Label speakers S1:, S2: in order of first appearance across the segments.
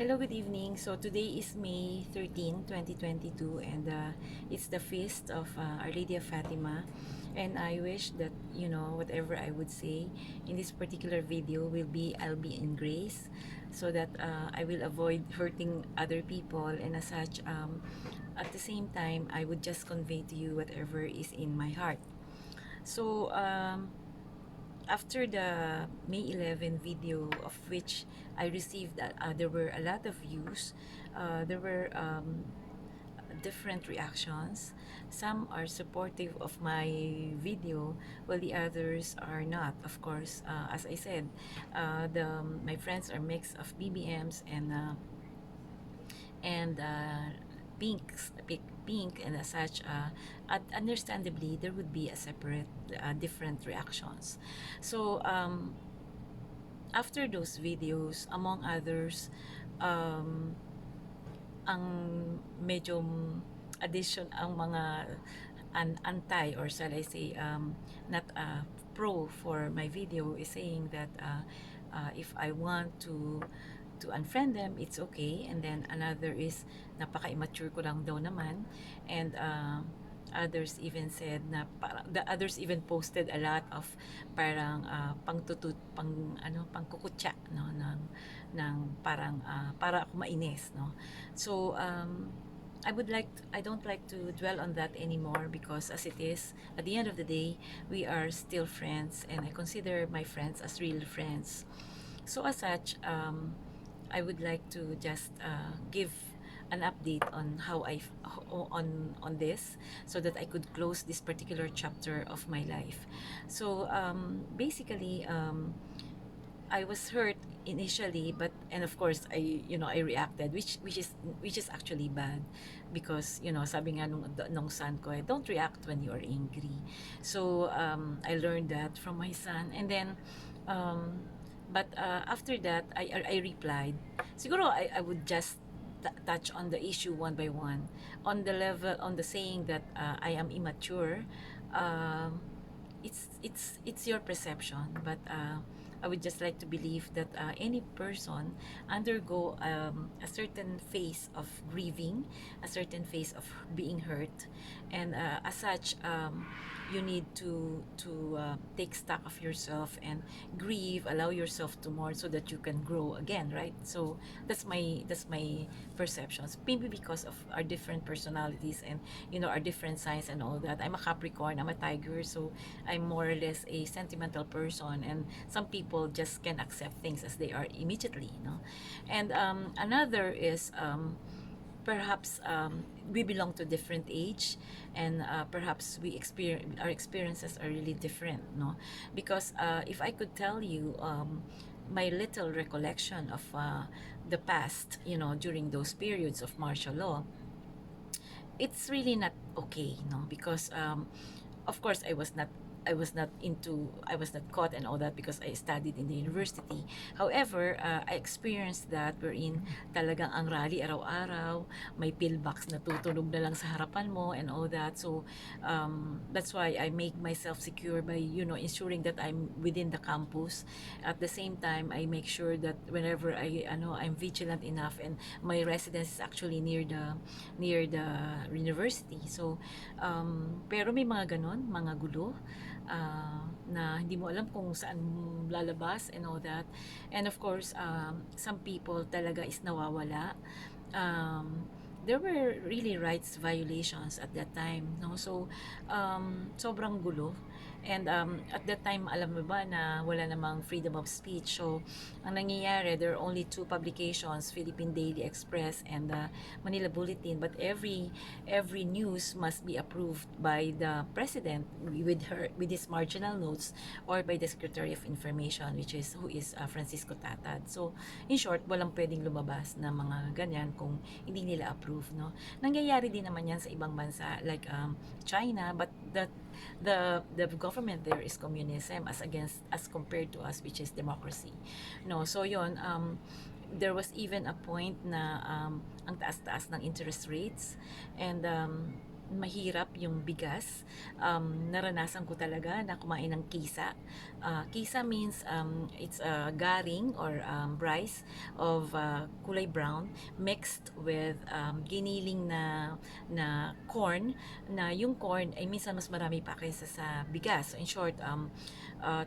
S1: Hello, good evening. So today is May 13, 2022, and it's the feast of Our Lady of Fatima. And I wish that, whatever I would say in this particular video I'll be in grace, so that I will avoid hurting other people. And as such, at the same time, I would just convey to you whatever is in my heart. So, after the May 11 video, of which I received that there were a lot of views, there were different reactions. Some are supportive of my video, while the others are not. Of course, as I said, my friends are mix of BBMs and pinks, pink, and as such, understandably, there would be a separate, different reactions. So, after those videos, among others, um, ang medyo addition ang mga anti, or shall I say, not pro for my video, is saying that if I want to unfriend them, it's okay. And then another is napaka-immature ko lang daw naman. And others even said na the others even posted a lot of parang pangtutut pangkukutya, no, ng parang para ako mainis, no. So I don't like to dwell on that anymore, because as it is, at the end of the day, we are still friends, and I consider my friends as real friends. So as such, I would like to just give an update on how on this, so that I could close this particular chapter of my life. So basically, I was hurt initially, but and of course I reacted, which is actually bad, because sabi nga nung son ko, don't react when you are angry. So I learned that from my son. And then um, but after that, I replied. Siguro I would just touch on the issue one by one, on the level, on the saying that I am immature. um, it's your perception, but I would just like to believe that any person undergo a certain phase of grieving, a certain phase of being hurt, and as such, you need to take stock of yourself and grieve, allow yourself to mourn, so that you can grow again, right? So that's my perceptions, maybe because of our different personalities, and our different signs and all that. I'm a Capricorn, I'm a Tiger, so I'm more or less a sentimental person, and some people just can accept things as they are immediately, and another is, perhaps we belong to different age, and perhaps our experiences are really different, no, because if I could tell you my little recollection of the past, during those periods of martial law, it's really not okay, no, because of course I was not caught and all that, because I studied in the university. However, I experienced that wherein talagang ang rally araw-araw, may pillbox na tutunog na lang sa harapan mo and all that. So that's why I make myself secure by ensuring that I'm within the campus. At the same time, I make sure that whenever I'm vigilant enough, and my residence is actually near the university. So pero may mga ganon, mga gulo, na hindi mo alam kung saan lalabas and all that. And of course, some people talaga is nawawala. There were really rights violations at that time, no? So sobrang gulo. And at that time, alam mo ba na wala namang freedom of speech. So ang nangyayari, there are only two publications, Philippine Daily Express and Manila Bulletin, but every news must be approved by the president with his marginal notes, or by the Secretary of Information, who is Francisco Tatad. So in short, walang pwedeng lumabas na mga ganyan kung hindi nila approve, no. Nangyayari din naman yan sa ibang bansa, like China, but the government there is communism, as compared to us, which is democracy, no. So yon, there was even a point na ang taas-taas ng interest rates, and mahirap yung bigas. Naranasan ko talaga na kumain ng kisa. Kisa means it's a garing or rice of kulay brown mixed with giniling na corn, na yung corn ay minsan mas marami pa kaysa sa bigas. So in short,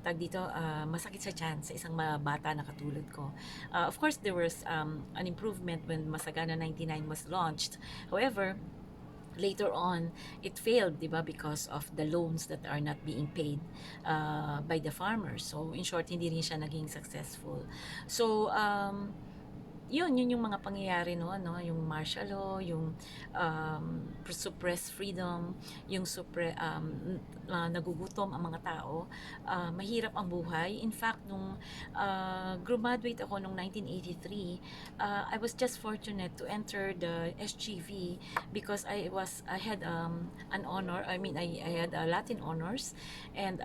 S1: tag dito, masakit sa tiyan sa isang bata na katulad ko. Of course, there was an improvement when Masagana 99 was launched. However, later on it failed, 'di ba, because of the loans that are not being paid by the farmers. So in short, hindi rin siya naging successful. So yun yung mga pangyayari no, no, yung martial law, yung suppress freedom, yung nagugutom ang mga tao, mahirap ang buhay. In fact, nung graduate ako nung 1983, I was just fortunate to enter the SGV because I had an honor. I mean, I had Latin honors, and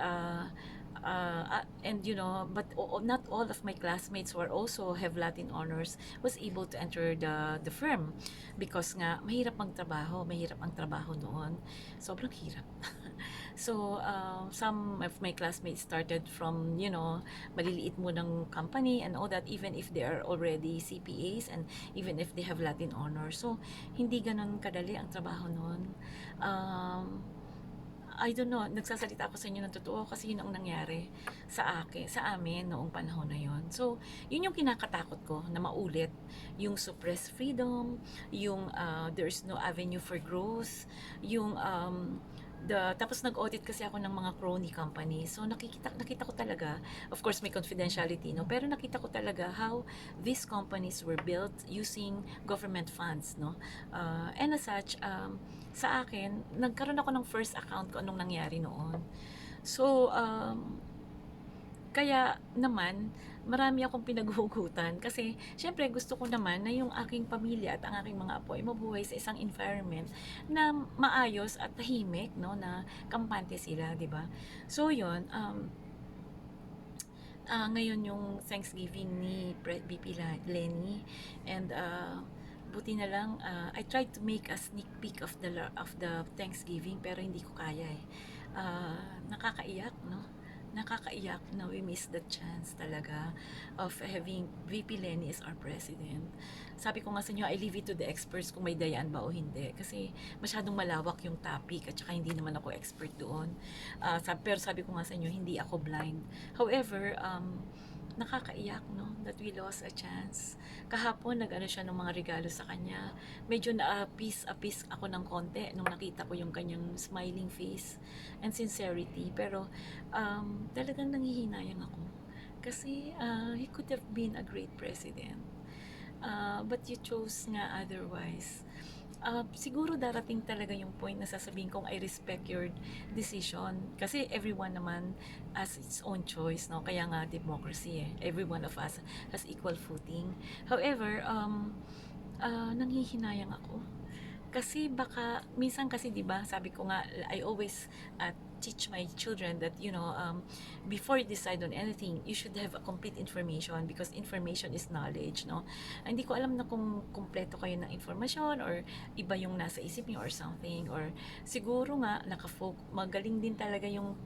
S1: and you know, but not all of my classmates who are also have Latin honors was able to enter the firm because nga mahirap ang trabaho noon, sobrang hirap. So some of my classmates started from, you know, maliliit mo ng company and all that, even if they are already CPAs and even if they have Latin honors. So hindi ganun kadali ang trabaho noon. I don't know, nagsasalita ako sa inyo ng totoo kasi yun ang nangyari sa amin noong panahon na yun. So, yun yung kinakatakot ko na maulit, yung suppressed freedom, yung there's no avenue for growth, yung tapos nag-audit kasi ako ng mga crony company. So nakita ko talaga, of course may confidentiality, no, pero nakita ko talaga how these companies were built using government funds, no. And as such, sa akin, nagkaroon ako ng first account ko anong nangyari noon. So kaya naman, marami akong pinaghuhugutan kasi syempre gusto ko naman na yung aking pamilya at ang aking mga apo ay mabuhay sa isang environment na maayos at tahimik, no, na kampante sila, 'di ba? So 'yun, ngayon yung Thanksgiving ni VP Lenny, and buti na lang, I tried to make a sneak peek of the Thanksgiving pero hindi ko kaya eh. Nakakaiyak, no? Nakakaiyak na we miss the chance talaga of having VP Lenny as our president. Sabi ko nga sa inyo, I leave it to the experts kung may dayaan ba o hindi. Kasi masyadong malawak yung topic at saka hindi naman ako expert doon. Pero sabi ko nga sa inyo, hindi ako blind. However, nakakaiyak, no, that we lost a chance. Kahapon nag-ano siya ng mga regalo sa kanya, medyo na-apis ako ng konti nung nakita ko yung kanyang smiling face and sincerity, pero talagang nanghihinayang ako kasi he could have been a great president, but you chose nga otherwise. Siguro darating talaga yung point na sasabihin kong I respect your decision kasi everyone naman has its own choice, no, kaya nga democracy eh, every one of us has equal footing. However, nanghihinayang ako kasi baka minsan kasi 'di ba, sabi ko nga, I always teach my children that, you know, before you decide on anything, you should have a complete information because information is knowledge, no. Hindi ko alam na kung kumpleto kayo ng information or iba yung nasa isip niyo or something, or siguro nga magaling din talaga yung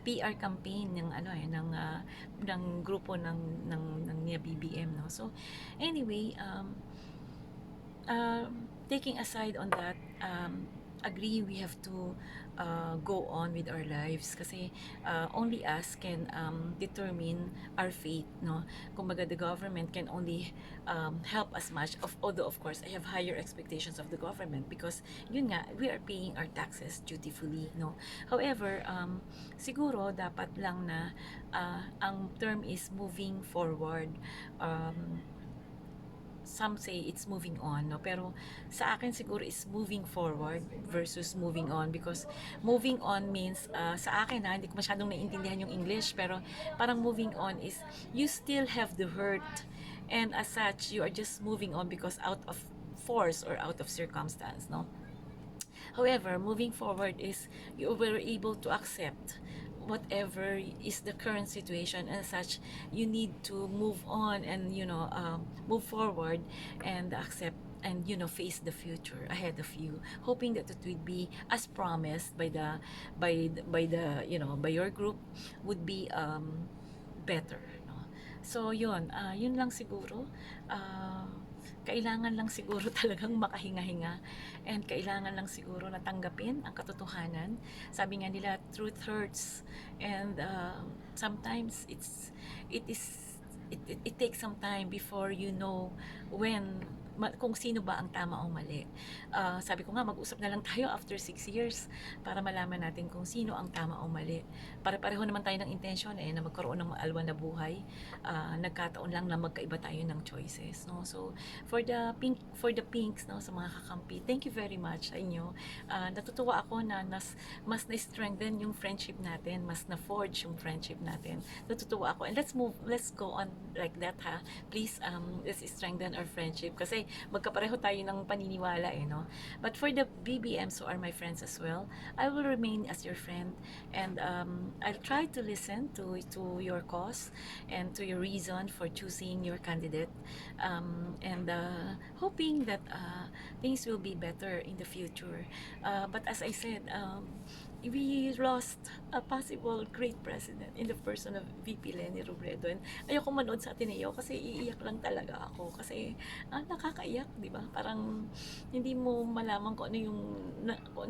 S1: PR campaign ng ano eh ng grupo ng BBM, no. So anyway, taking aside on that, agree we have to go on with our lives kasi only us can determine our fate, no. Kumbaga the government can only help as much, although of course I have higher expectations of the government because yun nga, we are paying our taxes dutifully, no. However, siguro dapat lang na ang term is moving forward. Some say it's moving on, no, pero sa akin siguro is moving forward versus moving on, because moving on means sa akin hindi ko masyadong naiintindihan yung English, pero parang moving on is you still have the hurt, and as such you are just moving on because out of force or out of circumstance, no. However, moving forward is you were able to accept whatever is the current situation, and such you need to move on and, you know, move forward and accept and face the future ahead of you, hoping that it would be as promised by the by your group, would be better, no? So yun, yun lang siguro. uh, Kailangan lang siguro talagang makahinga-hinga, and kailangan lang siguro natanggapin ang katotohanan. Sabi nga nila, truth hurts, and sometimes it is it takes some time before you know when kung sino ba ang tama o mali. Sabi ko nga, mag-usap na lang tayo after 6 years para malaman natin kung sino ang tama o mali. Pare-pareho naman tayo ng intention na magkaroon ng maalwan na buhay. Nagkataon lang na magkaiba tayo ng choices, no? So for the pinks, no, sa mga kakampi, thank you very much sa inyo. Natutuwa ako na mas na-strengthen yung friendship natin, mas na-forge yung friendship natin. Natutuwa ako, and let's go on like that, ha. Please, let's strengthen our friendship kasi magkapareho tayo ng paniniwala, no? But for the BBMs who are my friends as well, I will remain as your friend, and I'll try to listen to your cause and to your reason for choosing your candidate, and hoping that things will be better in the future. But as I said, we lost a possible great president in the person of VP Leni Robredo, and ayoko manood sa Ateneo kasi iiyak lang talaga ako kasi nakakaiyak, di ba? Parang hindi mo malaman kung ano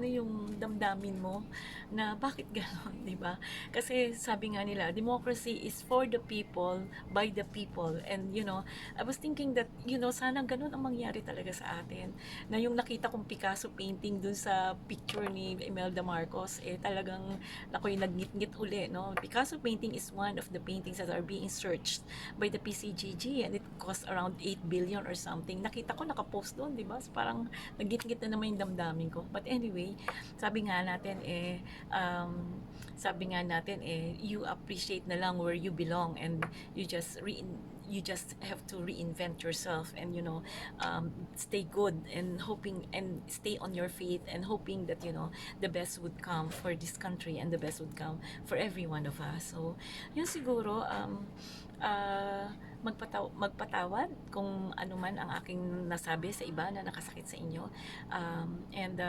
S1: yung damdamin mo, na bakit gano'n, di ba? Kasi sabi nga nila, democracy is for the people, by the people. And I was thinking that, sana gano'n ang mangyari talaga sa atin. Na yung nakita kong Picasso painting dun sa picture ni Imelda Marcos, talagang ako'y nagngit-ngit uli, no? Picasso painting is one of the paintings that are being searched by the PCGG, and it cost around 8 billion or something. Nakita ko nakapost doon, di ba? So, parang nagngit-ngit na naman yung damdamin ko. But anyway, sabi nga natin you appreciate na lang where you belong, and you just have to reinvent yourself, and stay good, and hoping, and stay on your faith, and hoping that the best would come for this country, and the best would come for every one of us. So yun siguro, uh, magpatawad kung ano man ang aking nasabi sa iba na nakasakit sa inyo, and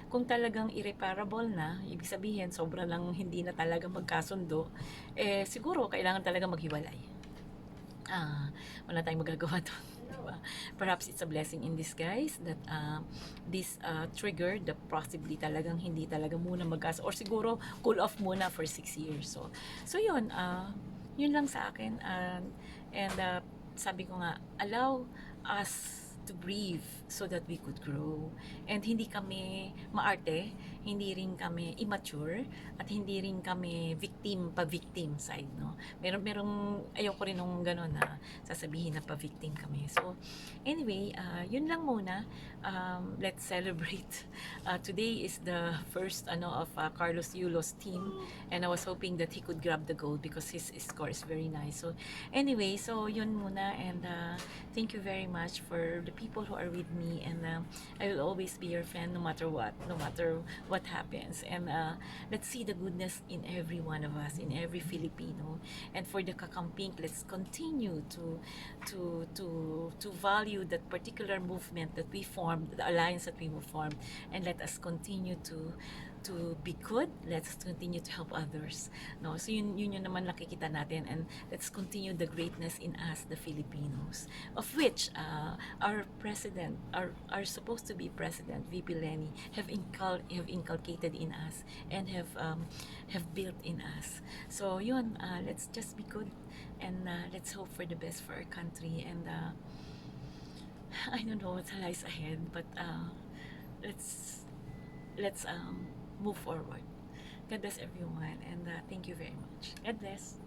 S1: kung talagang irreparable na, ibig sabihin sobra lang hindi na talaga magkasundo, siguro kailangan talaga maghiwalay. Wala tayong magagawa doon. Diba? Perhaps it's a blessing in disguise that this triggered the possibly talagang hindi talaga muna magkas, or siguro cool off muna for 6 years. So yun, yun lang sa akin, and sabi ko nga, allow us to breathe so that we could grow, and hindi kami maarte, hindi rin kami immature, at hindi rin kami pa-victim side, no? Merong ayoko rin nung gano'n na sasabihin na pa-victim kami. So anyway, yun lang muna. Let's celebrate. Today is the first of Carlos Yulo's team, and I was hoping that he could grab the gold because his score is very nice. So anyway, so yun muna, and thank you very much for the people who are with me, and I will always be your friend no matter what happens, and let's see the goodness in every one of us, in every Filipino. And for the Kakamping, let's continue to value that particular movement that we formed, the alliance that we formed, and let us continue to be good. Let's continue to help others, no? So yun naman nakikita natin, and let's continue the greatness in us, the Filipinos, of which our president, our supposed to be president, VP Leni, have inculcated in us, and have built in us. So yun, let's just be good, and let's hope for the best for our country, and I don't know what lies ahead, but let's move forward. God bless everyone, and thank you very much. God bless.